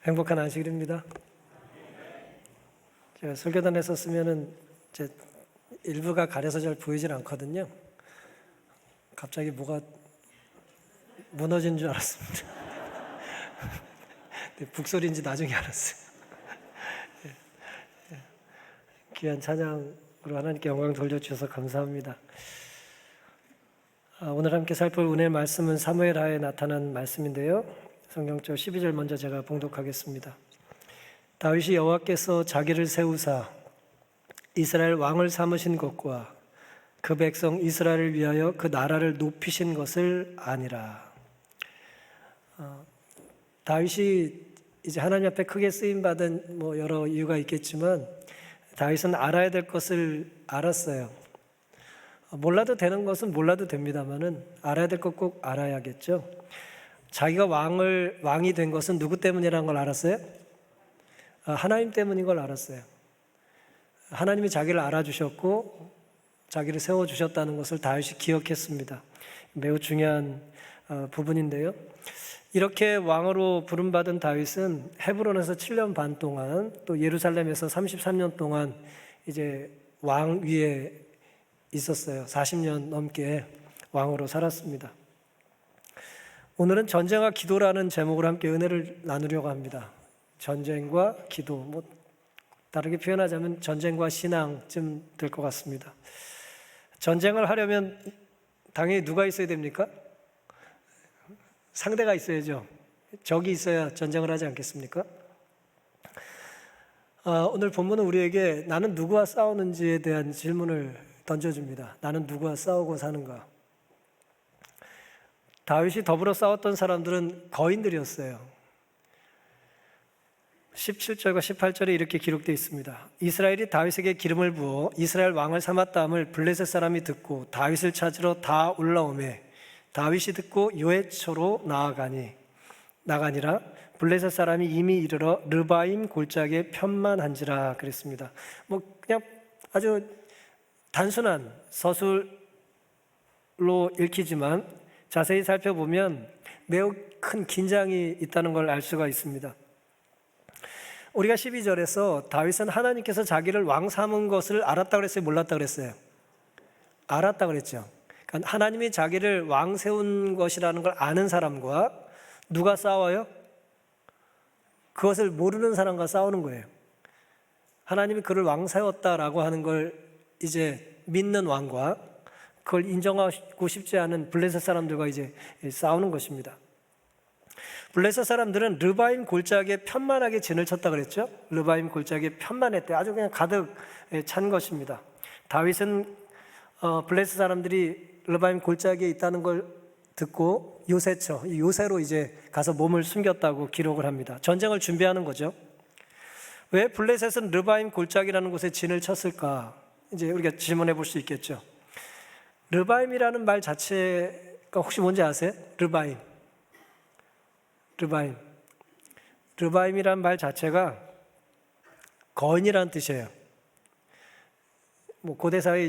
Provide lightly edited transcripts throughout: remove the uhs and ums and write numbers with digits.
행복한 안식일입니다. 제가 설교단에서 쓰면은 제 일부가 가려서 잘 보이질 않거든요. 갑자기 뭐가 무너진 줄 알았습니다. 북소리인지 나중에 알았어요. 귀한 찬양으로 하나님께 영광 돌려주셔서 감사합니다. 오늘 함께 살필 은혜의 말씀은 사무엘하에 나타난 말씀인데요. 성경적 12절 먼저 제가 봉독하겠습니다. 다윗이 여호와께서 자기를 세우사 이스라엘 왕을 삼으신 것과 그 백성 이스라엘을 위하여 그 나라를 높이신 것을 아니라. 다윗이 이제 하나님 앞에 크게 쓰임 받은 여러 이유가 있겠지만 다윗은 알아야 될 것을 알았어요. 몰라도 되는 것은 몰라도 됩니다만은 알아야 될 것 꼭 알아야겠죠. 자기가 왕이 된 것은 누구 때문이라는 걸 알았어요? 하나님 때문인 걸 알았어요. 하나님이 자기를 알아주셨고 자기를 세워주셨다는 것을 다윗이 기억했습니다. 매우 중요한 부분인데요. 이렇게 왕으로 부름받은 다윗은 헤브론에서 7년 반 동안 또 예루살렘에서 33년 동안 이제 왕 위에 있었어요. 40년 넘게 왕으로 살았습니다. 오늘은 전쟁과 기도라는 제목으로 함께 은혜를 나누려고 합니다. 전쟁과 기도, 다르게 표현하자면 전쟁과 신앙쯤 될 것 같습니다. 전쟁을 하려면 당연히 누가 있어야 됩니까? 상대가 있어야죠. 적이 있어야 전쟁을 하지 않겠습니까? 오늘 본문은 우리에게 나는 누구와 싸우는지에 대한 질문을 던져줍니다. 나는 누구와 싸우고 사는가? 다윗이 더불어 싸웠던 사람들은 거인들이었어요. 17절과 18절에 이렇게 기록되어 있습니다. 이스라엘이 다윗에게 기름을 부어 이스라엘 왕을 삼았다함을 블레셋 사람이 듣고 다윗을 찾으러 다 올라오매 다윗이 듣고 요에초로 나가니라 블레셋 사람이 이미 이르러 르바임 골짜기에 편만한지라 그랬습니다. 그냥 아주 단순한 서술로 읽히지만 자세히 살펴보면 매우 큰 긴장이 있다는 걸 알 수가 있습니다. 우리가 12절에서 다윗은 하나님께서 자기를 왕 삼은 것을 알았다 그랬어요? 몰랐다 그랬어요? 알았다 그랬죠. 그러니까 하나님이 자기를 왕 세운 것이라는 걸 아는 사람과 누가 싸워요? 그것을 모르는 사람과 싸우는 거예요. 하나님이 그를 왕 세웠다라고 하는 걸 이제 믿는 왕과 그걸 인정하고 싶지 않은 블레셋 사람들과 이제 싸우는 것입니다. 블레셋 사람들은 르바임 골짜기에 편만하게 진을 쳤다 그랬죠. 르바임 골짜기에 편만했대. 아주 그냥 가득 찬 것입니다. 다윗은 블레셋 사람들이 르바임 골짜기에 있다는 걸 듣고 요새로 이제 가서 몸을 숨겼다고 기록을 합니다. 전쟁을 준비하는 거죠. 왜 블레셋은 르바임 골짜기라는 곳에 진을 쳤을까? 이제 우리가 질문해 볼 수 있겠죠. 르바임이라는 말 자체가 혹시 뭔지 아세요? 르바임이라는 말 자체가 거인이라는 뜻이에요. 고대 사회에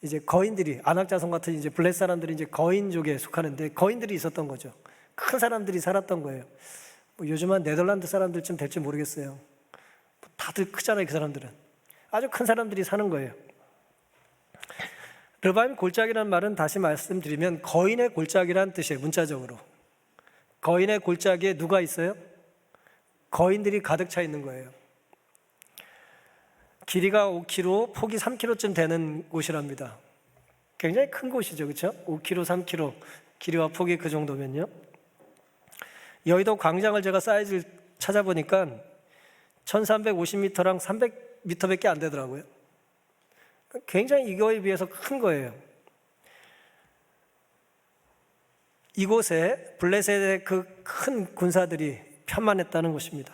이제 거인들이 안악자손 같은 이제 블레셋 사람들이 이제 거인족에 속하는데 거인들이 있었던 거죠. 큰 사람들이 살았던 거예요. 요즘 한 네덜란드 사람들쯤 될지 모르겠어요. 다들 크잖아요, 그 사람들은. 아주 큰 사람들이 사는 거예요. 르바임 골짜기라는 말은 다시 말씀드리면 거인의 골짜기라는 뜻이에요. 문자적으로 거인의 골짜기에 누가 있어요? 거인들이 가득 차 있는 거예요. 길이가 5km, 폭이 3km쯤 되는 곳이랍니다. 굉장히 큰 곳이죠, 그렇죠? 5km, 3km 길이와 폭이 그 정도면요. 여의도 광장을 제가 사이즈를 찾아보니까 1350m랑 300m밖에 안 되더라고요. 굉장히 이거에 비해서 큰 거예요. 이곳에 블레셋의 그 큰 군사들이 편만했다는 것입니다.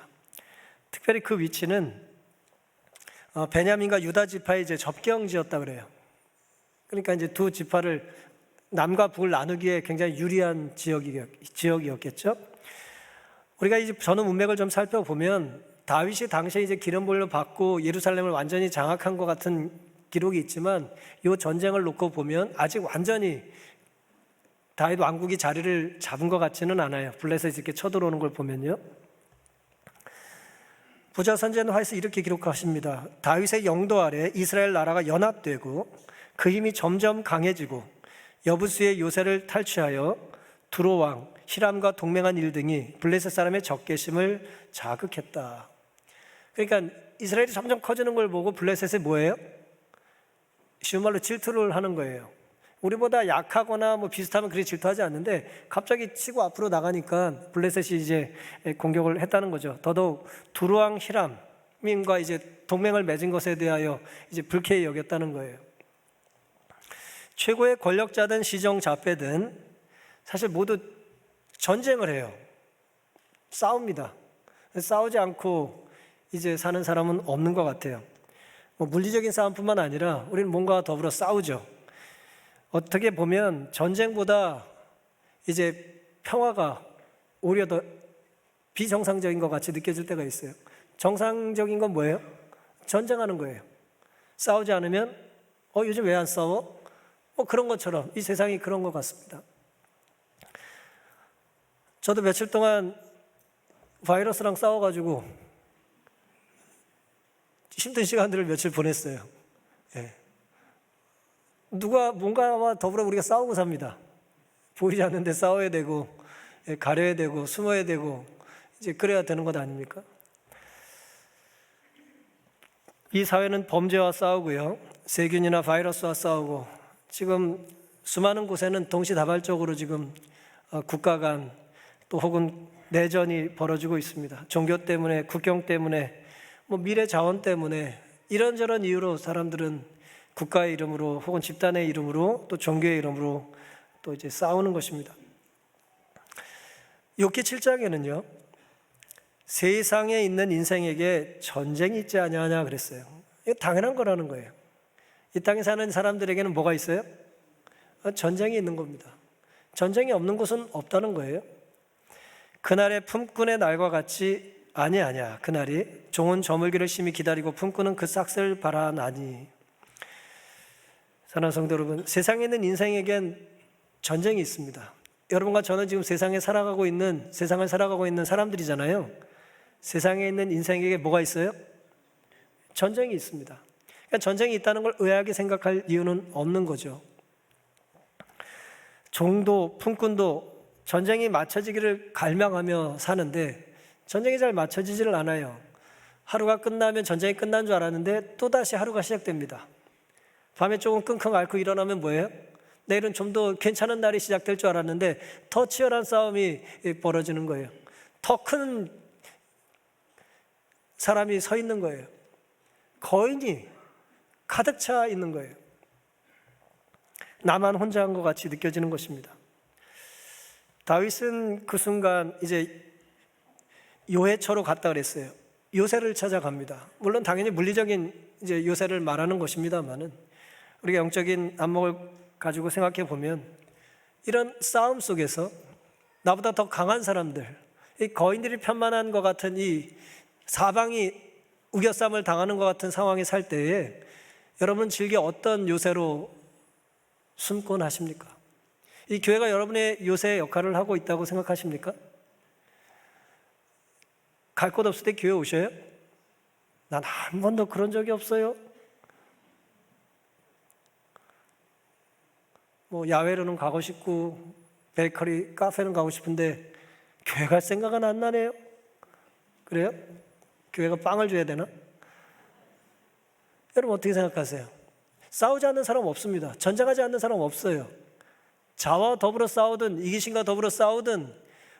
특별히 그 위치는 베냐민과 유다 지파의 이제 접경지였다 그래요. 그러니까 이제 두 지파를 남과 북을 나누기에 굉장히 유리한 지역이었겠죠. 우리가 이제 전후 문맥을 좀 살펴보면 다윗이 당시에 이제 기름부음을 받고 예루살렘을 완전히 장악한 것 같은 기록이 있지만 이 전쟁을 놓고 보면 아직 완전히 다윗 왕국이 자리를 잡은 것 같지는 않아요. 블레셋이 이렇게 쳐들어오는 걸 보면요. 부자 선지자 노아에서 이렇게 기록하십니다. 다윗의 영도 아래 이스라엘 나라가 연합되고 그 힘이 점점 강해지고 여부수의 요새를 탈취하여 두로 왕 히람과 동맹한 일 등이 블레셋 사람의 적개심을 자극했다. 그러니까 이스라엘이 점점 커지는 걸 보고 블레셋이 뭐예요? 쉬운 말로 질투를 하는 거예요. 우리보다 약하거나 뭐 비슷하면 그리 질투하지 않는데 갑자기 치고 앞으로 나가니까 블레셋이 이제 공격을 했다는 거죠. 더더욱 두로 왕 히람과 이제 동맹을 맺은 것에 대하여 이제 불쾌히 여겼다는 거예요. 최고의 권력자든 시정자배든 사실 모두 전쟁을 해요. 싸웁니다. 싸우지 않고 이제 사는 사람은 없는 것 같아요. 뭐 물리적인 싸움뿐만 아니라 우리는 뭔가 더불어 싸우죠. 어떻게 보면 전쟁보다 이제 평화가 오히려 더 비정상적인 것 같이 느껴질 때가 있어요. 정상적인 건 뭐예요? 전쟁하는 거예요. 싸우지 않으면 요즘 왜 안 싸워? 그런 것처럼 이 세상이 그런 것 같습니다. 저도 며칠 동안 바이러스랑 싸워가지고 힘든 시간들을 며칠 보냈어요. 예. 누가 뭔가와 더불어 우리가 싸우고 삽니다. 보이지 않는데 싸워야 되고 가려야 되고 숨어야 되고 이제 그래야 되는 것 아닙니까? 이 사회는 범죄와 싸우고요, 세균이나 바이러스와 싸우고 지금 수많은 곳에는 동시다발적으로 지금 국가 간 또 혹은 내전이 벌어지고 있습니다. 종교 때문에, 국경 때문에, 뭐 미래 자원 때문에 이런저런 이유로 사람들은 국가의 이름으로 혹은 집단의 이름으로 또 종교의 이름으로 또 이제 싸우는 것입니다. 욥기 7장에는요, 세상에 있는 인생에게 전쟁이 있지 아니하냐 그랬어요. 이거 당연한 거라는 거예요. 이 땅에 사는 사람들에게는 뭐가 있어요? 전쟁이 있는 겁니다. 전쟁이 없는 곳은 없다는 거예요. 그날의 품꾼의 날과 같이 아니하냐. 그날이 종은 저물기를 심히 기다리고 품꾼은 그 싹을 바라나니. 사랑하는 성도 여러분, 세상에 있는 인생에겐 전쟁이 있습니다. 여러분과 저는 지금 세상을 살아가고 있는 사람들이잖아요. 세상에 있는 인생에게 뭐가 있어요? 전쟁이 있습니다. 그러니까 전쟁이 있다는 걸 의아하게 생각할 이유는 없는 거죠. 종도 품꾼도 전쟁이 맞춰지기를 갈망하며 사는데 전쟁이 잘 맞춰지지를 않아요. 하루가 끝나면 전쟁이 끝난 줄 알았는데 또다시 하루가 시작됩니다. 밤에 조금 끙끙 앓고 일어나면 뭐예요? 내일은 좀 더 괜찮은 날이 시작될 줄 알았는데 더 치열한 싸움이 벌어지는 거예요. 더 큰 사람이 서 있는 거예요. 거인이 가득 차 있는 거예요. 나만 혼자 한 것 같이 느껴지는 것입니다. 다윗은 그 순간 이제 요새처로 갔다 그랬어요. 요새를 찾아갑니다. 물론 당연히 물리적인 이제 요새를 말하는 것입니다만은 우리가 영적인 안목을 가지고 생각해 보면 이런 싸움 속에서 나보다 더 강한 사람들, 이 거인들이 편만한 것 같은 이 사방이 우겨쌈을 당하는 것 같은 상황에 살 때에 여러분 즐겨 어떤 요새로 숨곤 하십니까? 이 교회가 여러분의 요새 역할을 하고 있다고 생각하십니까? 갈 곳 없을 때 교회 오셔요? 난 한 번도 그런 적이 없어요. 뭐 야외로는 가고 싶고 베이커리, 카페는 가고 싶은데 교회 갈 생각은 안 나네요. 그래요? 교회가 빵을 줘야 되나? 여러분 어떻게 생각하세요? 싸우지 않는 사람 없습니다. 전쟁하지 않는 사람 없어요. 자와 더불어 싸우든 이기심과 더불어 싸우든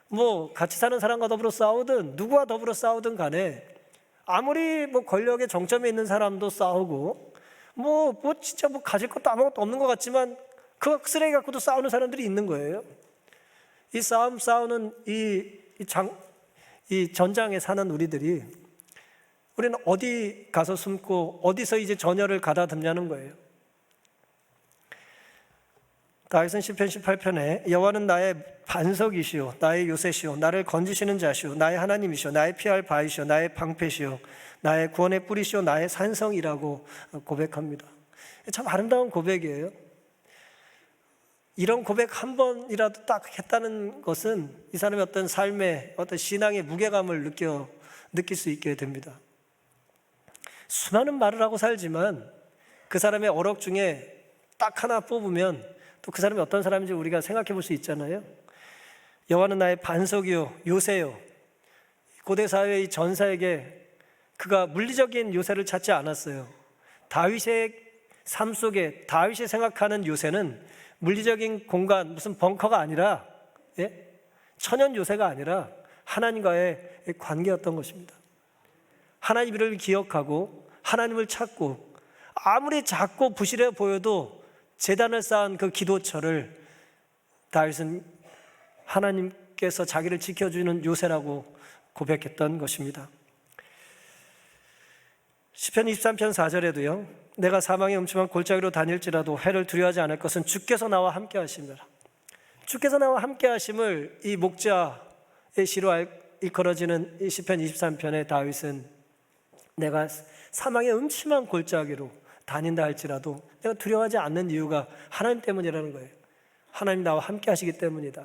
뭐 같이 사는 사람과 더불어 싸우든 누구와 더불어 싸우든 간에 아무리 뭐 권력의 정점에 있는 사람도 싸우고 뭐 진짜 뭐 가질 것도 아무것도 없는 것 같지만 그 쓰레기 갖고도 싸우는 사람들이 있는 거예요. 이 싸우는 이 전장에 사는 우리는 어디 가서 숨고 어디서 이제 전열을 가다듬냐는 거예요. 다윗은 시편 18편에 여호와는 나의 반석이시오 나의 요새시오 나를 건지시는 자시오 나의 하나님이시오 나의 피할 바이시오 나의 방패시오 나의 구원의 뿌리시오 나의 산성이라고 고백합니다. 참 아름다운 고백이에요. 이런 고백 한 번이라도 딱 했다는 것은 이 사람의 어떤 삶의 어떤 신앙의 무게감을 느낄 수 있게 됩니다. 수많은 말을 하고 살지만 그 사람의 어록 중에 딱 하나 뽑으면 또 그 사람이 어떤 사람인지 우리가 생각해 볼 수 있잖아요. 여호와는 나의 반석이요 요새요. 고대 사회의 전사에게 그가 물리적인 요새를 찾지 않았어요. 다윗의 삶 속에 다윗이 생각하는 요새는 물리적인 공간, 무슨 벙커가 아니라 천연 요새가 아니라 하나님과의 관계였던 것입니다. 하나님을 기억하고 하나님을 찾고 아무리 작고 부실해 보여도 제단을 쌓은 그 기도처를 다윗은 하나님께서 자기를 지켜주는 요새라고 고백했던 것입니다. 시편 23편 4절에도요. 내가 사망의 음침한 골짜기로 다닐지라도 해를 두려워하지 않을 것은 주께서 나와 함께 하심이라. 주께서 나와 함께 하심을 이 목자의 시로 일컬어지는 이 시편 23편의 다윗은 내가 사망의 음침한 골짜기로 다닌다 할지라도 내가 두려워하지 않는 이유가 하나님 때문이라는 거예요. 하나님 나와 함께 하시기 때문이다.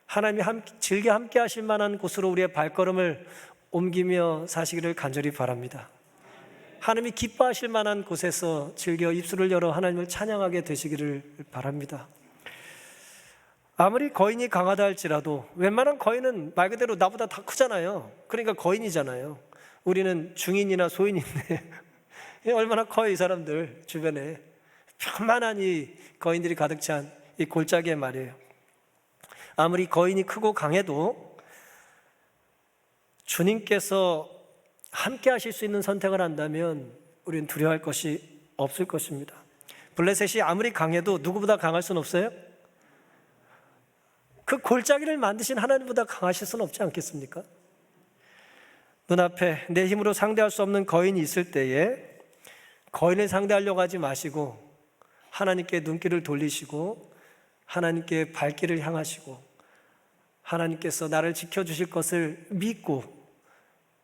하나님이 즐겨 함께 하실 만한 곳으로 우리의 발걸음을 옮기며 사시기를 간절히 바랍니다. 하나님이 기뻐하실 만한 곳에서 즐겨 입술을 열어 하나님을 찬양하게 되시기를 바랍니다. 아무리 거인이 강하다 할지라도 웬만한 거인은 말 그대로 나보다 다 크잖아요. 그러니까 거인이잖아요. 우리는 중인이나 소인인데 얼마나 커요, 이 사람들 주변에. 편만한 이 거인들이 가득 찬 이 골짜기에 말이에요. 아무리 거인이 크고 강해도 주님께서 함께 하실 수 있는 선택을 한다면 우리는 두려워할 것이 없을 것입니다. 블레셋이 아무리 강해도 누구보다 강할 수는 없어요? 그 골짜기를 만드신 하나님보다 강하실 수는 없지 않겠습니까? 눈앞에 내 힘으로 상대할 수 없는 거인이 있을 때에 거인을 상대하려고 하지 마시고 하나님께 눈길을 돌리시고 하나님께 발길을 향하시고 하나님께서 나를 지켜주실 것을 믿고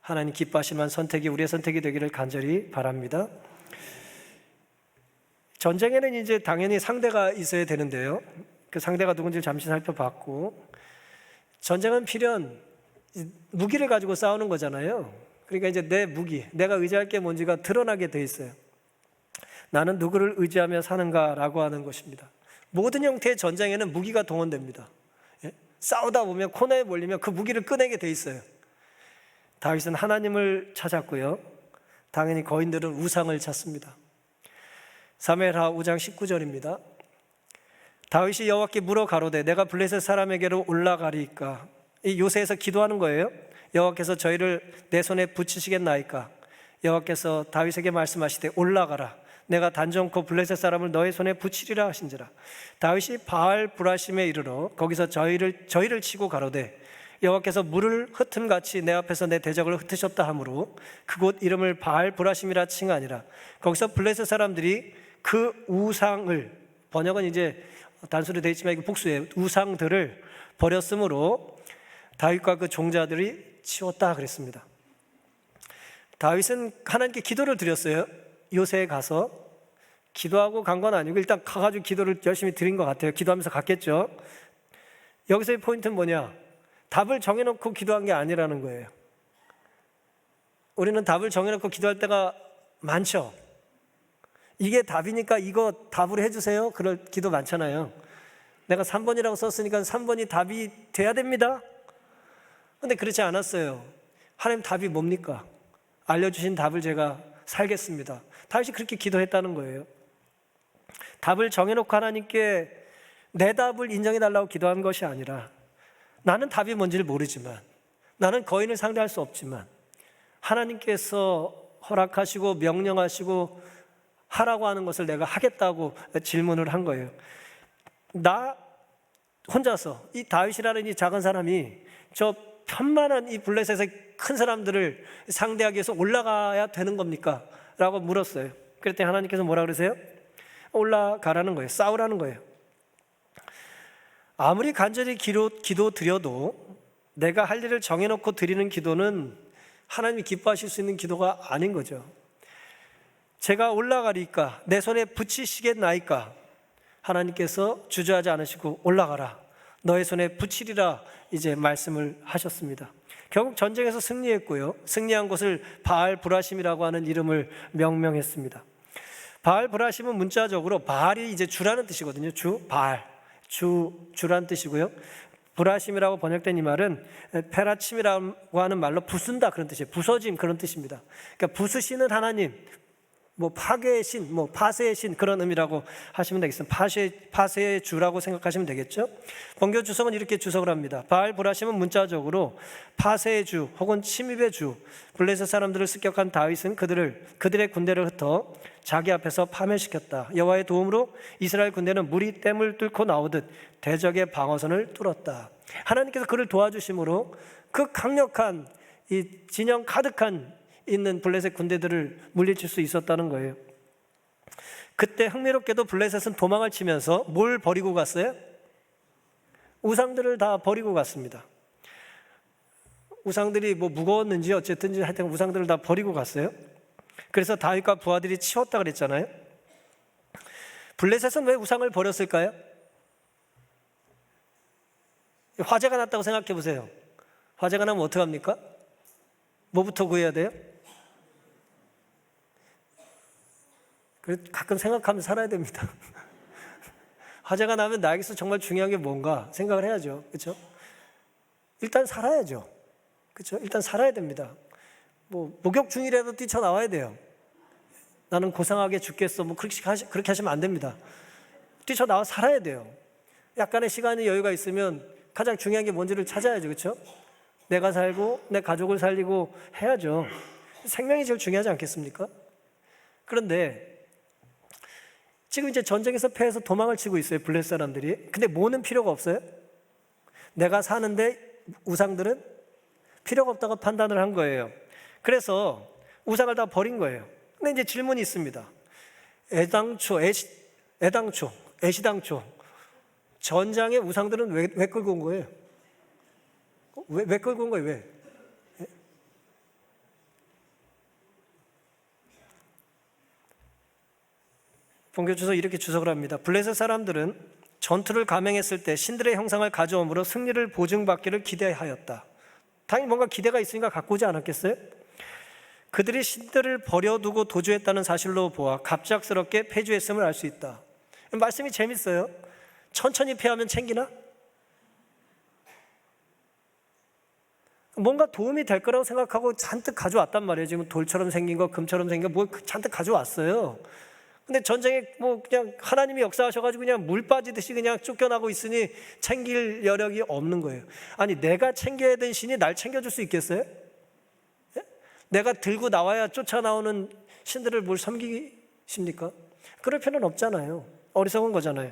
하나님 기뻐하실 만한 선택이 우리의 선택이 되기를 간절히 바랍니다. 전쟁에는 이제 당연히 상대가 있어야 되는데요. 그 상대가 누군지 잠시 살펴봤고, 전쟁은 필연 무기를 가지고 싸우는 거잖아요. 그러니까 이제 내 무기, 내가 의지할 게 뭔지가 드러나게 돼 있어요. 나는 누구를 의지하며 사는가라고 하는 것입니다. 모든 형태의 전쟁에는 무기가 동원됩니다. 싸우다 보면 코너에 몰리면 그 무기를 꺼내게 돼 있어요. 다윗은 하나님을 찾았고요. 당연히 거인들은 우상을 찾습니다. 사무엘하 5장 19절입니다. 다윗이 여호와께 물어 가로되 내가 블레셋 사람에게로 올라가리이까. 이 요새에서 기도하는 거예요. 여호와께서 저희를 내 손에 붙이시겠나이까. 여호와께서 다윗에게 말씀하시되 올라가라. 내가 단정코 블레셋 사람을 너의 손에 붙이리라 하신지라. 다윗이 바알 브라심에 이르러 거기서 저희를 치고 가로되 여호와께서 물을 흩음같이 내 앞에서 내 대적을 흩으셨다 하므로 그곳 이름을 바알 브라심이라 칭하니라. 거기서 블레셋 사람들이 그 우상을, 번역은 이제 단수로 되어 있지만 이게 복수예요, 우상들을 버렸으므로 다윗과 그 종자들이 치웠다 그랬습니다. 다윗은 하나님께 기도를 드렸어요. 요새에 가서 기도하고 간 건 아니고 일단 가가지고 기도를 열심히 드린 것 같아요. 기도하면서 갔겠죠. 여기서의 포인트는 뭐냐? 답을 정해놓고 기도한 게 아니라는 거예요. 우리는 답을 정해놓고 기도할 때가 많죠. 이게 답이니까 이거 답으로 해주세요. 그럴 기도 많잖아요. 내가 3번이라고 썼으니까 3번이 답이 돼야 됩니다. 근데 그렇지 않았어요. 하나님 답이 뭡니까? 알려주신 답을 제가 살겠습니다. 다윗이 그렇게 기도했다는 거예요. 답을 정해놓고 하나님께 내 답을 인정해달라고 기도한 것이 아니라 나는 답이 뭔지를 모르지만, 나는 거인을 상대할 수 없지만 하나님께서 허락하시고 명령하시고 하라고 하는 것을 내가 하겠다고 질문을 한 거예요. 나 혼자서 이 다윗이라는 이 작은 사람이 저 편만한 이 블레셋의 큰 사람들을 상대하기 위해서 올라가야 되는 겁니까? 라고 물었어요. 그랬더니 하나님께서 뭐라 그러세요? 올라가라는 거예요. 싸우라는 거예요. 아무리 간절히 기도 드려도 내가 할 일을 정해놓고 드리는 기도는 하나님이 기뻐하실 수 있는 기도가 아닌 거죠. 제가 올라가리까 내 손에 붙이시겠나이까. 하나님께서 주저하지 않으시고 올라가라, 너의 손에 붙이리라 이제 말씀을 하셨습니다. 결국 전쟁에서 승리했고요. 승리한 곳을 바알 브라심이라고 하는 이름을 명명했습니다. 바알 브라심은 문자적으로 바알이 이제 주라는 뜻이거든요. 바알, 주라는 뜻이고요. 브라심이라고 번역된 이 말은 페라침이라고 하는 말로 부순다 그런 뜻이에요. 부서짐 그런 뜻입니다. 그러니까 부수시는 하나님, 파괴의 신, 파쇄의 신 그런 의미라고 하시면 되겠습니다. 파쇄의 주라고 생각하시면 되겠죠. 번교 주석은 이렇게 주석을 합니다. 바알 브라심은 문자적으로 파쇄의 주 혹은 침입의 주, 블레셋 사람들을 습격한 다윗은 그들의 군대를 흩어 자기 앞에서 파멸시켰다. 여호와의 도움으로 이스라엘 군대는 물이 댐을 뚫고 나오듯 대적의 방어선을 뚫었다. 하나님께서 그를 도와주심으로 그 강력한 이 진영 가득한 있는 블레셋 군대들을 물리칠 수 있었다는 거예요. 그때 흥미롭게도 블레셋은 도망을 치면서 뭘 버리고 갔어요? 우상들을 다 버리고 갔습니다. 우상들이 무거웠는지 어쨌든지 하여튼 우상들을 다 버리고 갔어요. 그래서 다윗과 부하들이 치웠다 그랬잖아요. 블레셋은 왜 우상을 버렸을까요? 화재가 났다고 생각해 보세요. 화재가 나면 어떡합니까? 뭐부터 구해야 돼요? 가끔 생각하면서 살아야 됩니다. 화재가 나면 나에게서 정말 중요한 게 뭔가 생각을 해야죠. 그렇죠? 일단 살아야죠. 그렇죠? 일단 살아야 됩니다. 목욕 중이라도 뛰쳐나와야 돼요. 나는 고상하게 죽겠어. 그렇게 하시면 안 됩니다. 뛰쳐나와 살아야 돼요. 약간의 시간이 여유가 있으면 가장 중요한 게 뭔지를 찾아야죠. 그렇죠? 내가 살고 내 가족을 살리고 해야죠. 생명이 제일 중요하지 않겠습니까? 그런데 지금 이제 전쟁에서 패해서 도망을 치고 있어요. 블레셋 사람들이. 근데 뭐는 필요가 없어요? 내가 사는데 우상들은 필요가 없다고 판단을 한 거예요. 그래서 우상을 다 버린 거예요. 근데 이제 질문이 있습니다. 애시당초 전장의 우상들은 왜 끌고 온 거예요? 왜 끌고 온 거예요? 왜? 본교주서 이렇게 주석을 합니다. 블레셋 사람들은 전투를 감행했을 때 신들의 형상을 가져옴으로 승리를 보증받기를 기대하였다. 당연히 뭔가 기대가 있으니까 갖고 오지 않았겠어요? 그들이 신들을 버려두고 도주했다는 사실로 보아 갑작스럽게 패주했음을 알 수 있다. 말씀이 재밌어요. 천천히 패하면 챙기나? 뭔가 도움이 될 거라고 생각하고 잔뜩 가져왔단 말이에요. 지금 돌처럼 생긴 거, 금처럼 생긴 거 잔뜩 가져왔어요. 근데 전쟁에 그냥 하나님이 역사하셔가지고 그냥 물 빠지듯이 그냥 쫓겨나고 있으니 챙길 여력이 없는 거예요. 아니, 내가 챙겨야 되는 신이 날 챙겨줄 수 있겠어요? 예? 내가 들고 나와야 쫓아나오는 신들을 뭘 섬기십니까? 그럴 필요는 없잖아요. 어리석은 거잖아요.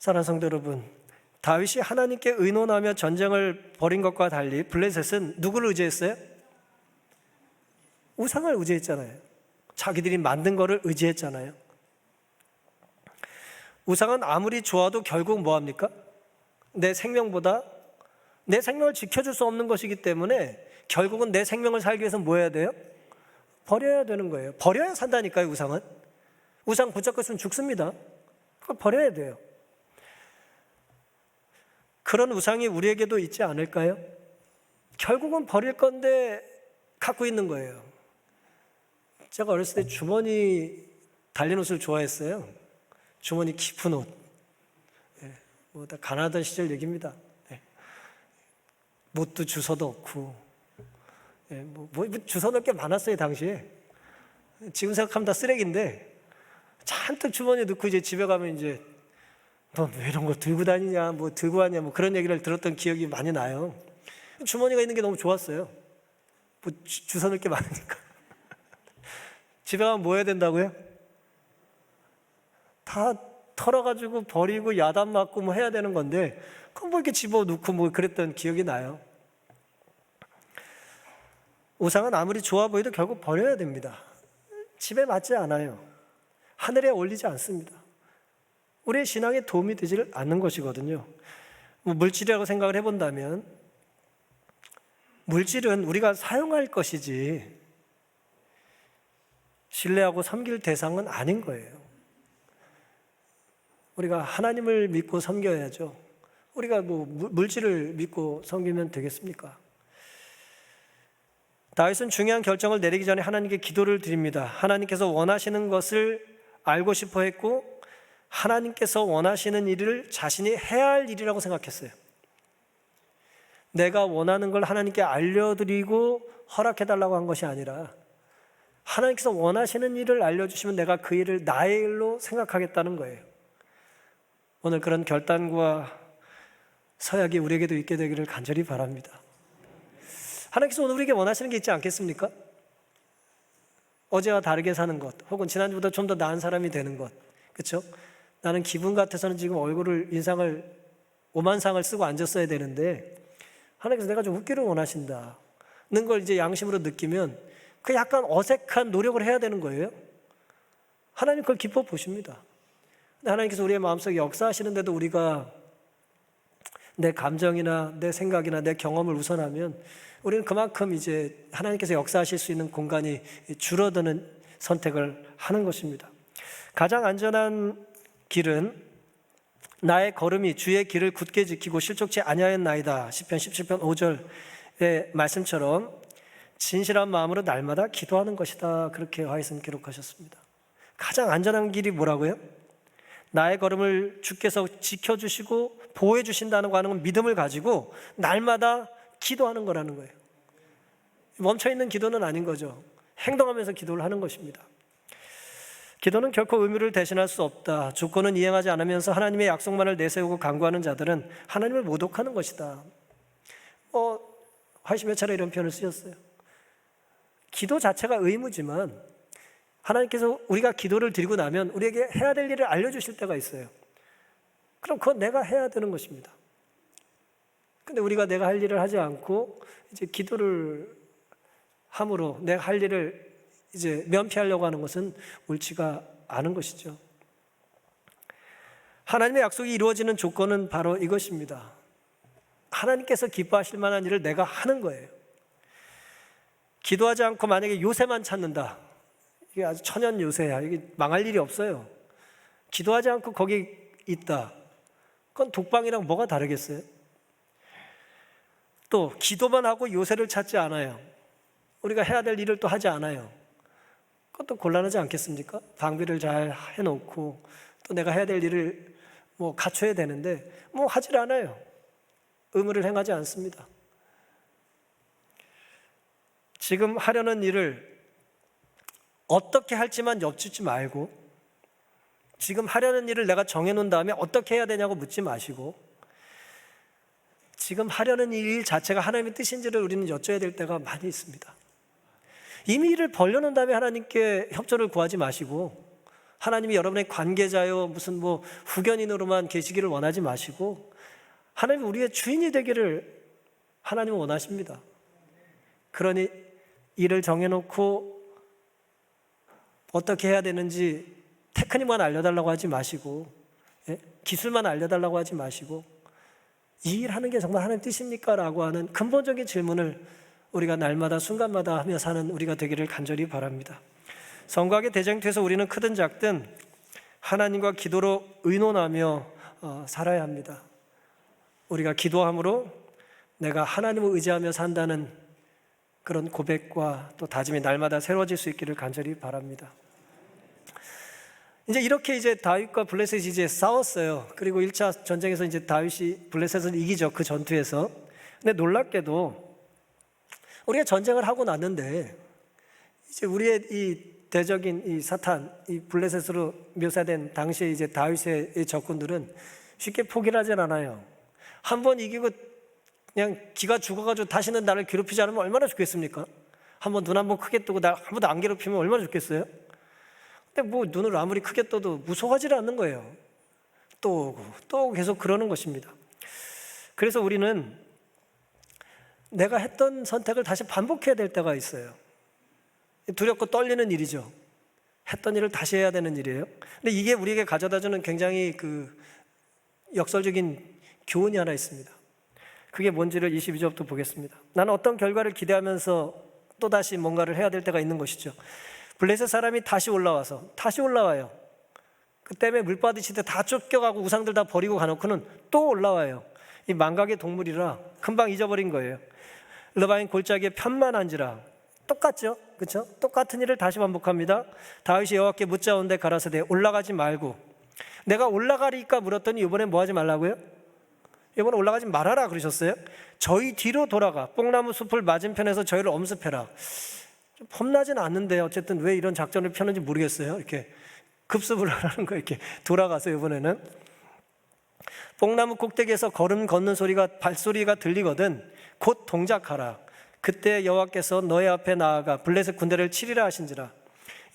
사랑하는 성도 여러분, 다윗이 하나님께 의논하며 전쟁을 벌인 것과 달리 블레셋은 누구를 의지했어요? 우상을 의지했잖아요. 자기들이 만든 거를 의지했잖아요. 우상은 아무리 좋아도 결국 뭐합니까? 내 생명을 지켜줄 수 없는 것이기 때문에 결국은 내 생명을 살기 위해서 뭐 해야 돼요? 버려야 되는 거예요. 버려야 산다니까요. 우상은. 우상 붙잡고 있으면 죽습니다. 그걸 버려야 돼요. 그런 우상이 우리에게도 있지 않을까요? 결국은 버릴 건데 갖고 있는 거예요. 제가 어렸을 때 주머니 달린 옷을 좋아했어요. 주머니 깊은 옷. 다 가난하던 시절 얘기입니다. 못도 주워도 없고. 주워 넣을 게 많았어요, 당시에. 지금 생각하면 다 쓰레기인데, 잔뜩 주머니에 넣고 이제 집에 가면 이제, 넌 왜 이런 거 들고 다니냐, 들고 왔냐, 그런 얘기를 들었던 기억이 많이 나요. 주머니가 있는 게 너무 좋았어요. 주워 넣을 게 많으니까. 집에 가면 뭐 해야 된다고요? 다 털어가지고 버리고 야단 맞고 해야 되는 건데, 그럼 이렇게 집어넣고 그랬던 기억이 나요. 우상은 아무리 좋아 보여도 결국 버려야 됩니다. 집에 맞지 않아요. 하늘에 올리지 않습니다. 우리의 신앙에 도움이 되지 않는 것이거든요. 물질이라고 생각을 해본다면, 물질은 우리가 사용할 것이지 신뢰하고 섬길 대상은 아닌 거예요. 우리가 하나님을 믿고 섬겨야죠. 우리가 뭐 물질을 믿고 섬기면 되겠습니까? 다윗은 중요한 결정을 내리기 전에 하나님께 기도를 드립니다. 하나님께서 원하시는 것을 알고 싶어 했고 하나님께서 원하시는 일을 자신이 해야 할 일이라고 생각했어요. 내가 원하는 걸 하나님께 알려드리고 허락해달라고 한 것이 아니라 하나님께서 원하시는 일을 알려주시면 내가 그 일을 나의 일로 생각하겠다는 거예요. 오늘 그런 결단과 서약이 우리에게도 있게 되기를 간절히 바랍니다. 하나님께서 오늘 우리에게 원하시는 게 있지 않겠습니까? 어제와 다르게 사는 것, 혹은 지난주보다 좀 더 나은 사람이 되는 것, 그렇죠? 나는 기분 같아서는 지금 인상을 오만상을 쓰고 앉았어야 되는데 하나님께서 내가 좀 웃기를 원하신다는 걸 이제 양심으로 느끼면 그 약간 어색한 노력을 해야 되는 거예요. 하나님 그걸 기뻐 보십니다. 근데 하나님께서 우리의 마음속에 역사하시는데도 우리가 내 감정이나 내 생각이나 내 경험을 우선하면 우리는 그만큼 이제 하나님께서 역사하실 수 있는 공간이 줄어드는 선택을 하는 것입니다. 가장 안전한 길은 나의 걸음이 주의 길을 굳게 지키고 실족치 아니하였나이다. 시편 17편 5절의 말씀처럼 진실한 마음으로 날마다 기도하는 것이다. 그렇게 화이트는 기록하셨습니다. 가장 안전한 길이 뭐라고요? 나의 걸음을 주께서 지켜주시고 보호해 주신다는 거 하는 건 믿음을 가지고 날마다 기도하는 거라는 거예요. 멈춰있는 기도는 아닌 거죠. 행동하면서 기도를 하는 것입니다. 기도는 결코 의무를 대신할 수 없다. 조건은 이행하지 않으면서 하나님의 약속만을 내세우고 간구하는 자들은 하나님을 모독하는 것이다. 화이트 몇 차례 이런 표현을 쓰셨어요. 기도 자체가 의무지만 하나님께서 우리가 기도를 드리고 나면 우리에게 해야 될 일을 알려주실 때가 있어요. 그럼 그건 내가 해야 되는 것입니다. 근데 우리가 내가 할 일을 하지 않고 이제 기도를 함으로 내가 할 일을 이제 면피하려고 하는 것은 옳지가 않은 것이죠. 하나님의 약속이 이루어지는 조건은 바로 이것입니다. 하나님께서 기뻐하실 만한 일을 내가 하는 거예요. 기도하지 않고 만약에 요새만 찾는다. 이게 아주 천연 요새야. 이게 망할 일이 없어요. 기도하지 않고 거기 있다. 그건 독방이랑 뭐가 다르겠어요? 또 기도만 하고 요새를 찾지 않아요. 우리가 해야 될 일을 또 하지 않아요. 그것도 곤란하지 않겠습니까? 방비를 잘 해놓고 또 내가 해야 될 일을 갖춰야 되는데 하질 않아요. 의무를 행하지 않습니다. 지금 하려는 일을 어떻게 할지만 엿주지 말고 지금 하려는 일을 내가 정해놓은 다음에 어떻게 해야 되냐고 묻지 마시고 지금 하려는 일 자체가 하나님의 뜻인지를 우리는 여쭤야 될 때가 많이 있습니다. 이미 일을 벌려놓은 다음에 하나님께 협조를 구하지 마시고 하나님이 여러분의 관계자요 무슨 후견인으로만 계시기를 원하지 마시고 하나님이 우리의 주인이 되기를 하나님은 원하십니다. 그러니 일을 정해놓고 어떻게 해야 되는지 테크닉만 알려달라고 하지 마시고 기술만 알려달라고 하지 마시고 이 일 하는 게 정말 하나님 뜻입니까? 라고 하는 근본적인 질문을 우리가 날마다 순간마다 하며 사는 우리가 되기를 간절히 바랍니다. 성곽의 대쟁투에서 우리는 크든 작든 하나님과 기도로 의논하며 살아야 합니다. 우리가 기도함으로 내가 하나님을 의지하며 산다는 그런 고백과 또 다짐이 날마다 새로워질 수 있기를 간절히 바랍니다. 이렇게 다윗과 블레셋이 싸웠어요. 그리고 1차 전쟁에서 다윗이 블레셋을 이기죠. 그 전투에서. 근데 놀랍게도 우리가 전쟁을 하고 났는데 우리의 이 대적인 이 사탄, 이 블레셋으로 묘사된 당시에 다윗의 적군들은 쉽게 포기를 하진 않아요. 한 번 이기고 그냥 기가 죽어가지고 다시는 나를 괴롭히지 않으면 얼마나 좋겠습니까? 한번 눈 한 번 크게 뜨고 날 한 번도 안 괴롭히면 얼마나 좋겠어요? 근데 눈을 아무리 크게 떠도 무서워하지 않는 거예요. 또 계속 그러는 것입니다. 그래서 우리는 내가 했던 선택을 다시 반복해야 될 때가 있어요. 두렵고 떨리는 일이죠. 했던 일을 다시 해야 되는 일이에요. 근데 이게 우리에게 가져다주는 굉장히 역설적인 교훈이 하나 있습니다. 그게 뭔지를 22절부터 보겠습니다. 나는 어떤 결과를 기대하면서 또다시 뭔가를 해야 될 때가 있는 것이죠. 블레셋 사람이 다시 올라와요. 그 때문에 물바듯이 다 쫓겨가고 우상들 다 버리고 가놓고는 또 올라와요. 이 망각의 동물이라 금방 잊어버린 거예요. 르바임 골짜기에 편만 앉으라. 똑같죠? 그렇죠? 똑같은 일을 다시 반복합니다. 다윗이 여호와께 묻자온데 가라사대 올라가지 말고. 내가 올라가리까 물었더니 이번엔 뭐 하지 말라고요? 이번에 올라가지 말아라 그러셨어요. 저희 뒤로 돌아가 뽕나무 숲을 맞은편에서 저희를 엄습해라. 좀 폼나진 않는데 어쨌든 왜 이런 작전을 펴는지 모르겠어요. 이렇게 급습을 하라는 거예요. 이렇게 돌아가서 이번에는 뽕나무 꼭대기에서 걸음 걷는 소리가 발소리가 들리거든 곧 동작하라. 그때 여호와께서 너의 앞에 나아가 블레셋 군대를 치리라 하신지라.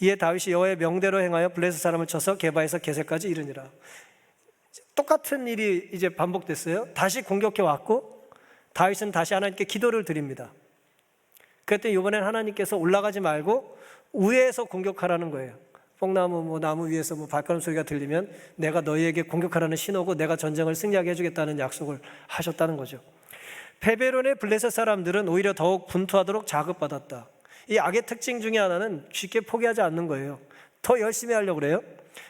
이에 다윗이 여호와의 명대로 행하여 블레셋 사람을 쳐서 게바에서 게셀까지 이르니라. 똑같은 일이 이제 반복됐어요. 다시 공격해 왔고 다윗은 다시 하나님께 기도를 드립니다. 그랬더니 이번엔 하나님께서 올라가지 말고 위에서 공격하라는 거예요. 뽕나무 나무 위에서 발걸음 소리가 들리면 내가 너희에게 공격하라는 신호고 내가 전쟁을 승리하게 해주겠다는 약속을 하셨다는 거죠. 베베론의 블레셋 사람들은 오히려 더욱 분투하도록 자극받았다. 이 악의 특징 중에 하나는 쉽게 포기하지 않는 거예요. 더 열심히 하려고 그래요.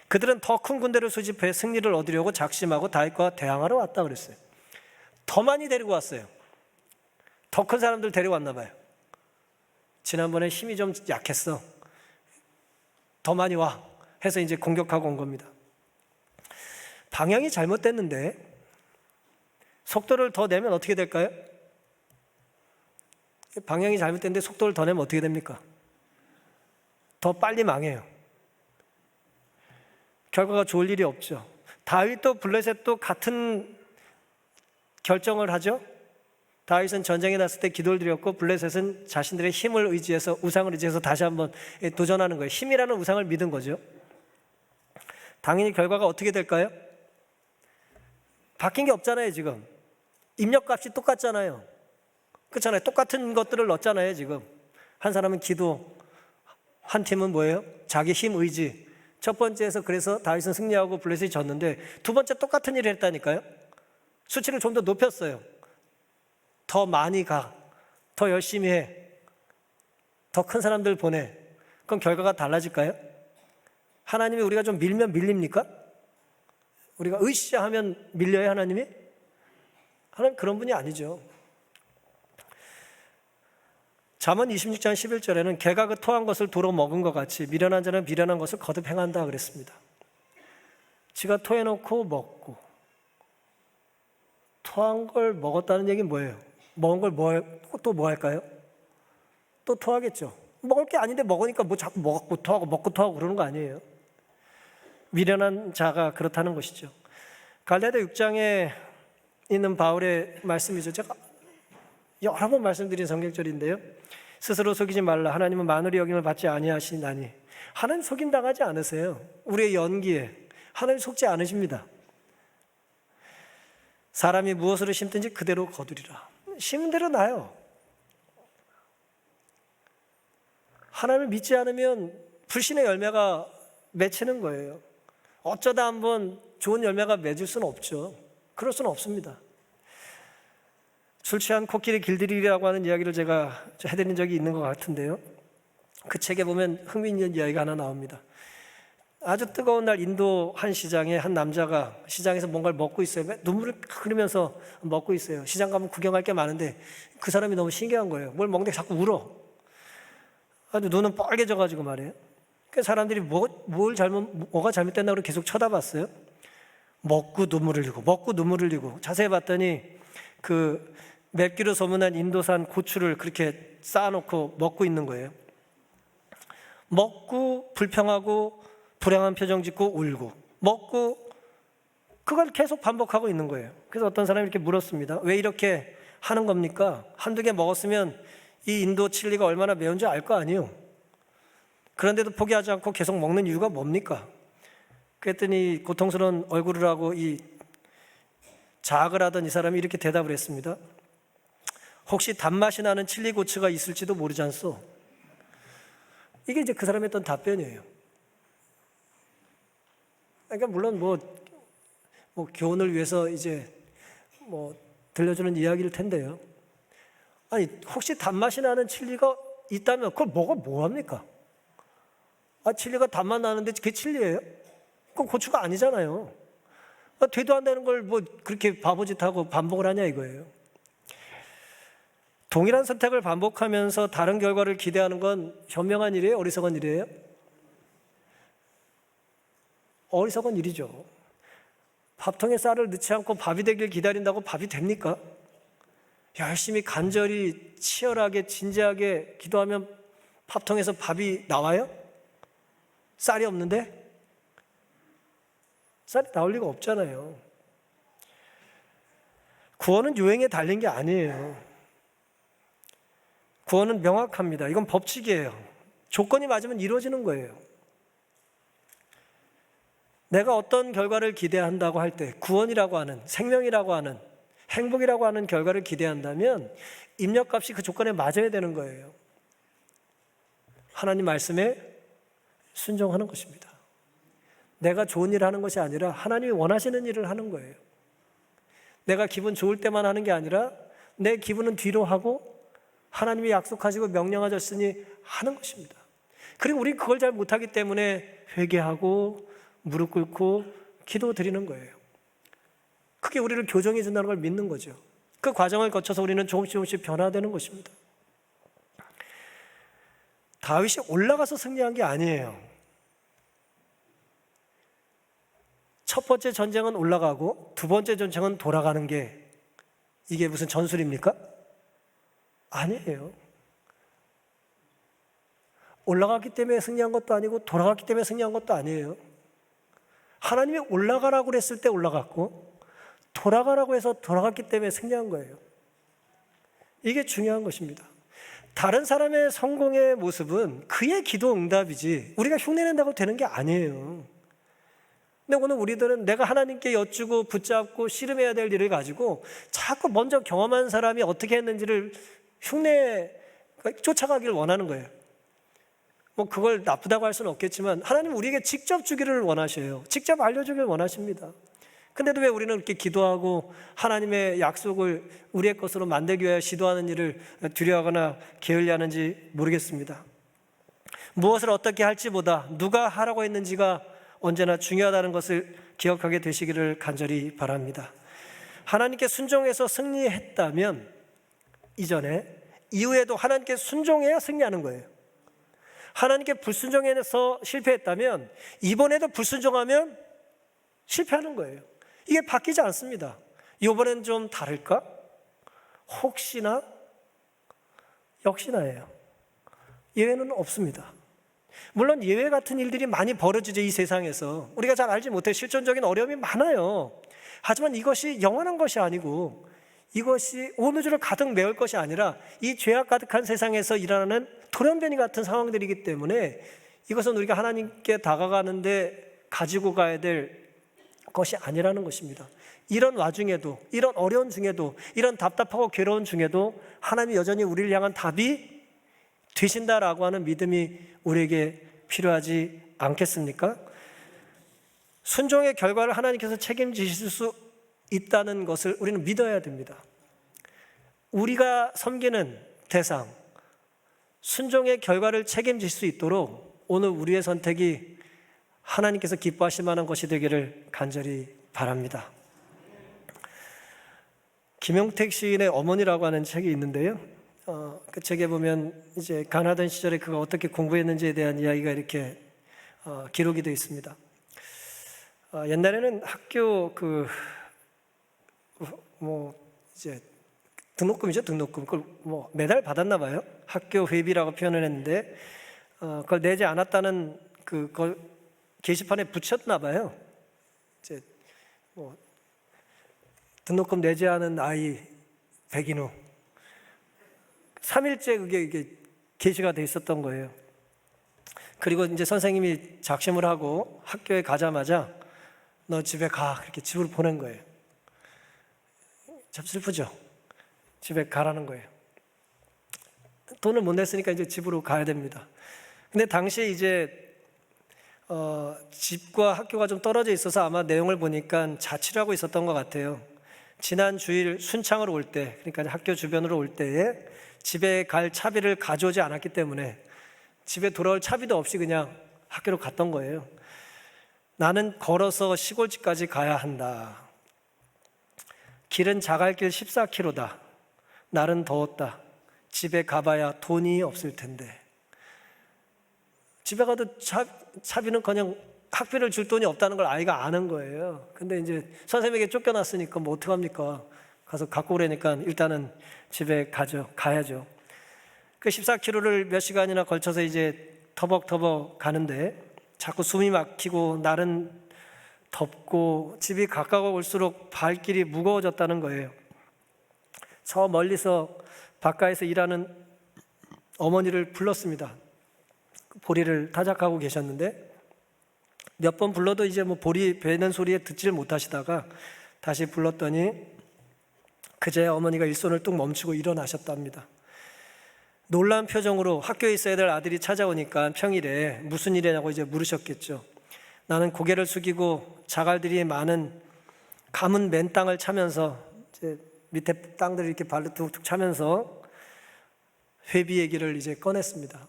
그들은 더 큰 군대를 수집해 승리를 얻으려고 작심하고 다윗과 대항하러 왔다 그랬어요. 더 많이 데리고 왔어요. 더 큰 사람들 데려왔나 봐요. 지난번에 힘이 좀 약했어. 더 많이 와 해서 이제 공격하고 온 겁니다. 방향이 잘못됐는데 속도를 더 내면 어떻게 될까요? 방향이 잘못됐는데 속도를 더 내면 어떻게 됩니까? 더 빨리 망해요. 결과가 좋을 일이 없죠. 다윗도 블레셋도 같은 결정을 하죠. 다윗은 전쟁에 났을 때 기도를 드렸고 블레셋은 자신들의 힘을 의지해서 우상을 의지해서 다시 한번 도전하는 거예요. 힘이라는 우상을 믿은 거죠. 당연히 결과가 어떻게 될까요? 바뀐 게 없잖아요. 지금 입력값이 똑같잖아요. 그렇잖아요. 똑같은 것들을 넣었잖아요. 지금 한 사람은 기도, 한 팀은 뭐예요? 자기 힘 의지. 첫 번째에서 그래서 다윗은 승리하고 블레셋이 졌는데 두 번째 똑같은 일을 했다니까요. 수치를 좀 더 높였어요. 더 많이 가, 더 열심히 해, 더 큰 사람들 보내. 그럼 결과가 달라질까요? 하나님이 우리가 좀 밀면 밀립니까? 우리가 으쌰 하면 밀려요 하나님이? 하나님 그런 분이 아니죠. 잠언 26장 11절에는 개가 그 토한 것을 도로 먹은 것 같이 미련한 자는 미련한 것을 거듭 행한다 그랬습니다. 지가 토해놓고 먹고 토한 걸 먹었다는 얘기는 뭐예요? 먹은 걸 또 뭐 할까요? 또 토하겠죠. 먹을 게 아닌데 먹으니까 뭐 자꾸 먹고 토하고 먹고 토하고 그러는 거 아니에요. 미련한 자가 그렇다는 것이죠. 갈라디아 6장에 있는 바울의 말씀이죠. 제가 여러 번 말씀드린 성경절인데요. 스스로 속이지 말라. 하나님은 만물의 여김을 받지 아니하시나니. 하나님 속임당하지 않으세요. 우리의 연기에 하나님 속지 않으십니다. 사람이 무엇으로 심든지 그대로 거두리라. 심은 대로 나요. 하나님을 믿지 않으면 불신의 열매가 맺히는 거예요. 어쩌다 한번 좋은 열매가 맺을 수는 없죠. 그럴 수는 없습니다. 술 취한 코끼리 길들이라고 하는 이야기를 제가 해드린 적이 있는 것 같은데요. 그 책에 보면 흥미있는 이야기가 하나 나옵니다. 아주 뜨거운 날 인도 한 시장에 한 남자가 시장에서 뭔가를 먹고 있어요. 눈물을 흐르면서 먹고 있어요. 시장 가면 구경할 게 많은데 그 사람이 너무 신기한 거예요. 뭘 먹는데 자꾸 울어. 아주 눈은 빨개져가지고 말이에요. 그 사람들이 뭐가 잘못됐나 고 계속 쳐다봤어요. 먹고 눈물을 흘리고 먹고 눈물을 흘리고 자세히 봤더니 그 맵기로 소문난 인도산 고추를 그렇게 쌓아놓고 먹고 있는 거예요. 먹고 불평하고 불행한 표정 짓고 울고 먹고 그걸 계속 반복하고 있는 거예요. 그래서 어떤 사람이 이렇게 물었습니다. 왜 이렇게 하는 겁니까? 한두 개 먹었으면 이 인도 칠리가 얼마나 매운지 알 거 아니에요. 그런데도 포기하지 않고 계속 먹는 이유가 뭡니까? 그랬더니 고통스러운 얼굴을 하고 이 자학을 하던 이 사람이 이렇게 대답을 했습니다. 혹시 단맛이 나는 칠리 고추가 있을지도 모르지 않소? 이게 이제 그 사람이 했던 답변이에요. 그러니까 물론 뭐 교훈을 위해서 이제 들려주는 이야기일 텐데요. 아니 혹시 단맛이 나는 칠리가 있다면 그걸 먹어 뭐 합니까? 칠리가 단맛 나는데 그게 칠리예요? 그건 고추가 아니잖아요. 되도 안 되는 걸 뭐 그렇게 바보짓하고 반복을 하냐 이거예요. 동일한 선택을 반복하면서 다른 결과를 기대하는 건 현명한 일이에요? 어리석은 일이에요? 어리석은 일이죠. 밥통에 쌀을 넣지 않고 밥이 되길 기다린다고 밥이 됩니까? 열심히 간절히 치열하게 진지하게 기도하면 밥통에서 밥이 나와요? 쌀이 없는데? 쌀이 나올 리가 없잖아요. 구원은 유행에 달린 게 아니에요. 구원은 명확합니다. 이건 법칙이에요. 조건이 맞으면 이루어지는 거예요. 내가 어떤 결과를 기대한다고 할 때, 구원이라고 하는, 생명이라고 하는, 행복이라고 하는 결과를 기대한다면 입력값이 그 조건에 맞아야 되는 거예요. 하나님 말씀에 순종하는 것입니다. 내가 좋은 일을 하는 것이 아니라 하나님이 원하시는 일을 하는 거예요. 내가 기분 좋을 때만 하는 게 아니라 내 기분은 뒤로 하고 하나님이 약속하시고 명령하셨으니 하는 것입니다. 그리고 우리 그걸 잘 못하기 때문에 회개하고 무릎 꿇고 기도 드리는 거예요. 그게 우리를 교정해 준다는 걸 믿는 거죠. 그 과정을 거쳐서 우리는 조금씩 변화되는 것입니다. 다윗이 올라가서 승리한 게 아니에요. 첫 번째 전쟁은 올라가고 두 번째 전쟁은 돌아가는 게 이게 무슨 전술입니까? 아니에요. 올라갔기 때문에 승리한 것도 아니고 돌아갔기 때문에 승리한 것도 아니에요. 하나님이 올라가라고 그랬을 때 올라갔고 돌아가라고 해서 돌아갔기 때문에 승리한 거예요. 이게 중요한 것입니다. 다른 사람의 성공의 모습은 그의 기도 응답이지 우리가 흉내낸다고 되는 게 아니에요. 근데 오늘 우리들은 내가 하나님께 여쭈고 붙잡고 씨름해야 될 일을 가지고 자꾸 먼저 경험한 사람이 어떻게 했는지를 쫓아가기를 원하는 거예요. 뭐 그걸 나쁘다고 할 수는 없겠지만 하나님은 우리에게 직접 주기를 원하셔요. 직접 알려주기를 원하십니다. 근데도 왜 우리는 이렇게 기도하고 하나님의 약속을 우리의 것으로 만들기 위해 시도하는 일을 두려워하거나 게을리 하는지 모르겠습니다. 무엇을 어떻게 할지보다 누가 하라고 했는지가 언제나 중요하다는 것을 기억하게 되시기를 간절히 바랍니다. 하나님께 순종해서 승리했다면 이전에 이후에도 하나님께 순종해야 승리하는 거예요. 하나님께 불순종해서 실패했다면 이번에도 불순종하면 실패하는 거예요. 이게 바뀌지 않습니다. 이번엔 좀 다를까? 혹시나? 역시나예요. 예외는 없습니다. 물론 예외 같은 일들이 많이 벌어지죠. 이 세상에서 우리가 잘 알지 못해 실존적인 어려움이 많아요. 하지만 이것이 영원한 것이 아니고 이것이 온 우주를 가득 메울 것이 아니라 이 죄악 가득한 세상에서 일어나는 돌연변이 같은 상황들이기 때문에 이것은 우리가 하나님께 다가가는데 가지고 가야 될 것이 아니라는 것입니다. 이런 와중에도, 이런 어려운 중에도, 이런 답답하고 괴로운 중에도 하나님이 여전히 우리를 향한 답이 되신다라고 하는 믿음이 우리에게 필요하지 않겠습니까? 순종의 결과를 하나님께서 책임지실 수 있다는 것을 우리는 믿어야 됩니다. 우리가 섬기는 대상, 순종의 결과를 책임질 수 있도록 오늘 우리의 선택이 하나님께서 기뻐하실 만한 것이 되기를 간절히 바랍니다. 김용택 시인의 어머니라고 하는 책이 있는데요. 그 책에 보면 이제 가나던 시절에 그가 어떻게 공부했는지에 대한 이야기가 이렇게 기록이 되어 있습니다. 옛날에는 학교 이제 등록금이죠, 등록금. 그걸 매달 받았나 봐요. 학교 회비라고 표현을 했는데 그걸 내지 않았다는 그걸 게시판에 붙였나 봐요. 이제 등록금 내지 않은 아이 백인후 3일째 그게 게시가 돼 있었던 거예요. 그리고 이제 선생님이 작심을 하고 학교에 가자마자 너 집에 가, 그렇게 집으로 보낸 거예요. 참 슬프죠. 집에 가라는 거예요. 돈을 못 냈으니까 이제 집으로 가야 됩니다. 근데 당시에 이제 집과 학교가 좀 떨어져 있어서 아마 내용을 보니까 자취를 하고 있었던 것 같아요. 지난 주일 순창으로 올 때, 그러니까 학교 주변으로 올 때에 집에 갈 차비를 가져오지 않았기 때문에 집에 돌아올 차비도 없이 그냥 학교로 갔던 거예요. 나는 걸어서 시골집까지 가야 한다. 길은 자갈길 14km다. 날은 더웠다. 집에 가봐야 돈이 없을 텐데. 집에 가도 차비는커녕 학비를 줄 돈이 없다는 걸 아이가 아는 거예요. 근데 이제 선생님에게 쫓겨났으니까 뭐 어떡합니까? 가서 갖고 오라니까 일단은 집에 가야죠. 그 14km를 몇 시간이나 걸쳐서 이제 터벅터벅 가는데 자꾸 숨이 막히고 날은 덥고 집이 가까워 올수록 발길이 무거워졌다는 거예요. 저 멀리서 바깥에서 일하는 어머니를 불렀습니다. 보리를 타작하고 계셨는데 몇 번 불러도 이제 뭐 보리 베는 소리에 듣지를 못하시다가 다시 불렀더니 그제 어머니가 일손을 뚝 멈추고 일어나셨답니다. 놀란 표정으로 학교에 있어야 될 아들이 찾아오니까 평일에 무슨 일이냐고 이제 물으셨겠죠. 나는 고개를 숙이고 자갈들이 많은 가문 맨 땅을 차면서 이제 밑에 땅들을 이렇게 발로 툭툭 차면서 회비 얘기를 이제 꺼냈습니다.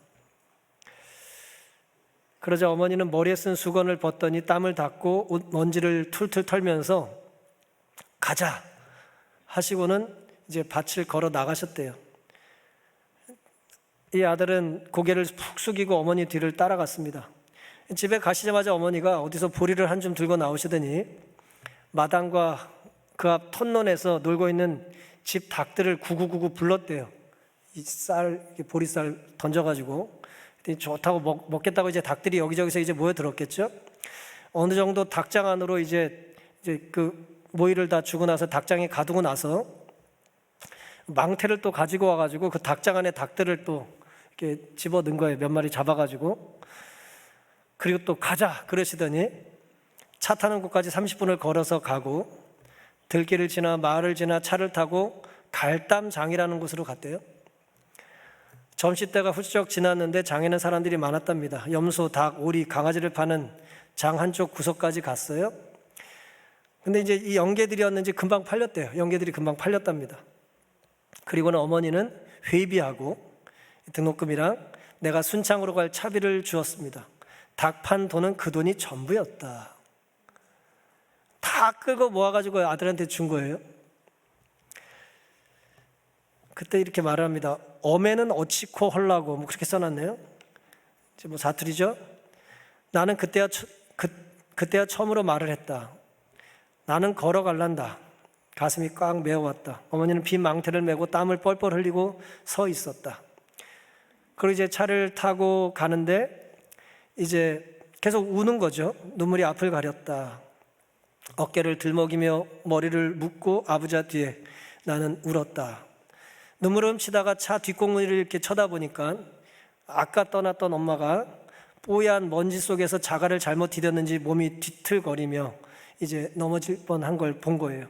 그러자 어머니는 머리에 쓴 수건을 벗더니 땀을 닦고 옷 먼지를 툴툴 털면서 가자 하시고는 이제 밭을 걸어 나가셨대요. 이 아들은 고개를 푹 숙이고 어머니 뒤를 따라갔습니다. 집에 가시자마자 어머니가 어디서 보리를 한 줌 들고 나오시더니 마당과 그 앞 턴론에서 놀고 있는 집 닭들을 구구구구 불렀대요. 이 보리쌀 던져가지고 좋다고 먹겠다고 이제 닭들이 여기저기서 이제 모여들었겠죠. 어느 정도 닭장 안으로 이제 그 모이를 다 주고 나서 닭장에 가두고 나서 망태를 또 가지고 와가지고 그 닭장 안에 닭들을 또 이렇게 집어 넣은 거예요. 몇 마리 잡아가지고. 그리고 또 가자 그러시더니 차 타는 곳까지 30분을 걸어서 가고 들길을 지나 마을을 지나 차를 타고 갈담장이라는 곳으로 갔대요. 점심때가 훌쩍 지났는데 장에는 사람들이 많았답니다. 염소, 닭, 오리, 강아지를 파는 장 한쪽 구석까지 갔어요. 근데 이제 이 영계들이었는지 금방 팔렸대요. 영계들이 금방 팔렸답니다. 그리고는 어머니는 회비하고 등록금이랑 내가 순창으로 갈 차비를 주었습니다. 닭 판 돈은 그 돈이 전부였다. 다 끌고 모아가지고 아들한테 준 거예요. 그때 이렇게 말을 합니다. 어매는 어치코 헐라고 뭐 그렇게 써놨네요. 이제 뭐 사투리죠. 나는 그때야 처음으로 말을 했다. 나는 걸어갈란다. 가슴이 꽉 메어왔다. 어머니는 빈 망태를 메고 땀을 뻘뻘 흘리고 서 있었다. 그리고 이제 차를 타고 가는데 이제 계속 우는 거죠. 눈물이 앞을 가렸다. 어깨를 들먹이며 머리를 묶고 아부자 뒤에 나는 울었다. 눈물을 훔치다가 차 뒷공문을 이렇게 쳐다보니까 아까 떠났던 엄마가 뽀얀 먼지 속에서 자갈을 잘못 디뎠는지 몸이 뒤틀거리며 이제 넘어질 뻔한 걸 본 거예요.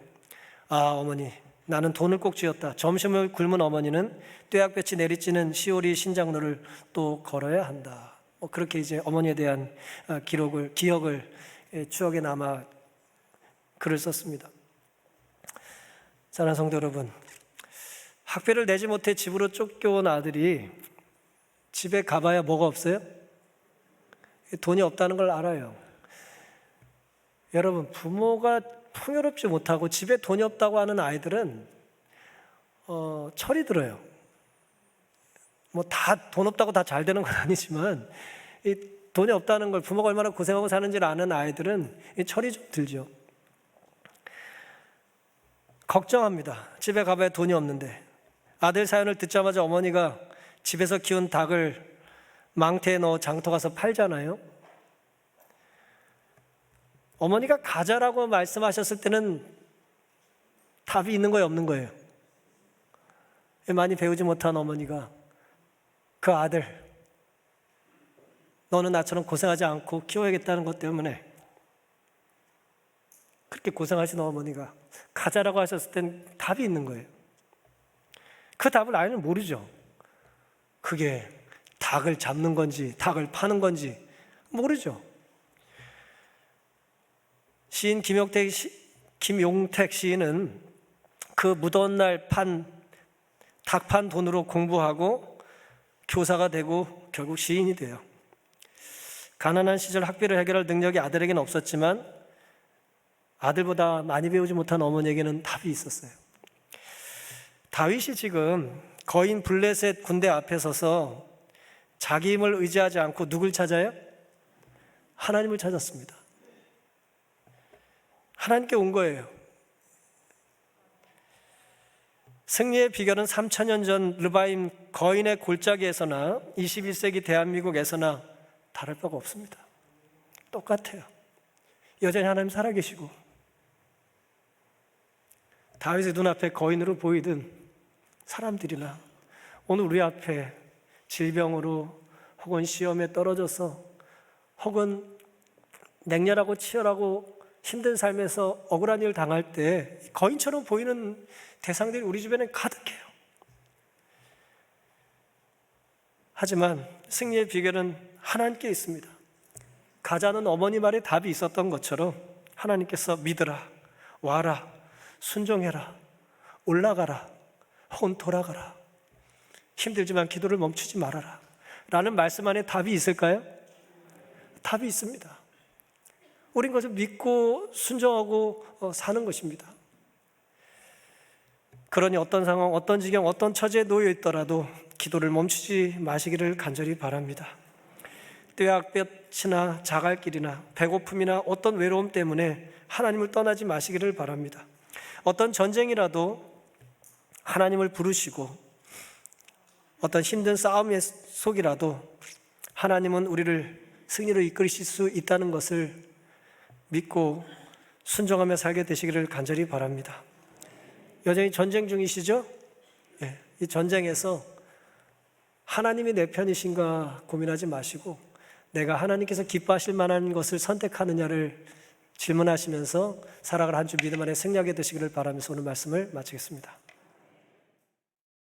아, 어머니, 나는 돈을 꼭 쥐었다. 점심을 굶은 어머니는 뙤약볕이 내리쬐는 시오리 신장로를 또 걸어야 한다. 그렇게 이제 어머니에 대한 기억을 추억에 남아 글을 썼습니다. 사랑하는 성도 여러분, 학비를 내지 못해 집으로 쫓겨온 아들이 집에 가봐야 뭐가 없어요? 돈이 없다는 걸 알아요. 여러분, 부모가 풍요롭지 못하고 집에 돈이 없다고 하는 아이들은 철이 들어요. 뭐 다 돈 없다고 다 잘 되는 건 아니지만 이 돈이 없다는 걸 부모가 얼마나 고생하고 사는지를 아는 아이들은 이 철이 좀 들죠. 걱정합니다. 집에 가봐야 돈이 없는데. 아들 사연을 듣자마자 어머니가 집에서 키운 닭을 망태에 넣어 장터 가서 팔잖아요. 어머니가 가자라고 말씀하셨을 때는 답이 있는 거예요, 없는 거예요? 많이 배우지 못한 어머니가 그 아들, 너는 나처럼 고생하지 않고 키워야겠다는 것 때문에 그렇게 고생하시는 어머니가 가자라고 하셨을 땐 답이 있는 거예요. 그 답을 아이는 모르죠. 그게 닭을 잡는 건지 닭을 파는 건지 모르죠. 시인 김용택 시인은 그 무더운 날 닭 판 돈으로 공부하고 교사가 되고 결국 시인이 돼요. 가난한 시절 학비를 해결할 능력이 아들에게는 없었지만 아들보다 많이 배우지 못한 어머니에게는 답이 있었어요. 다윗이 지금 거인 블레셋 군대 앞에 서서 자기 힘을 의지하지 않고 누굴 찾아요? 하나님을 찾았습니다. 하나님께 온 거예요. 승리의 비결은 3000년 전 르바임 거인의 골짜기에서나 21세기 대한민국에서나 다를 바가 없습니다. 똑같아요. 여전히 하나님 살아계시고 다윗의 눈앞에 거인으로 보이던 사람들이나 오늘 우리 앞에 질병으로 혹은 시험에 떨어져서 혹은 냉렬하고 치열하고 힘든 삶에서 억울한 일을 당할 때 거인처럼 보이는 대상들이 우리 주변에 가득해요. 하지만 승리의 비결은 하나님께 있습니다. 가자는 어머니 말에 답이 있었던 것처럼 하나님께서 믿으라, 와라, 순종해라, 올라가라, 혹은 돌아가라, 힘들지만 기도를 멈추지 말아라 라는 말씀 안에 답이 있을까요? 답이 있습니다. 우린 그것을 믿고 순종하고 사는 것입니다. 그러니 어떤 상황, 어떤 지경, 어떤 처지에 놓여 있더라도 기도를 멈추지 마시기를 간절히 바랍니다. 뙤약볕이나 자갈길이나 배고픔이나 어떤 외로움 때문에 하나님을 떠나지 마시기를 바랍니다. 어떤 전쟁이라도 하나님을 부르시고 어떤 힘든 싸움의 속이라도 하나님은 우리를 승리로 이끌으실 수 있다는 것을 믿고 순종하며 살게 되시기를 간절히 바랍니다. 여전히 전쟁 중이시죠? 네, 이 전쟁에서 하나님이 내 편이신가 고민하지 마시고 내가 하나님께서 기뻐하실 만한 것을 선택하느냐를 질문하시면서 살아갈 한 주 믿음 안에 승리하게 되시기를 바라면서 오늘 말씀을 마치겠습니다.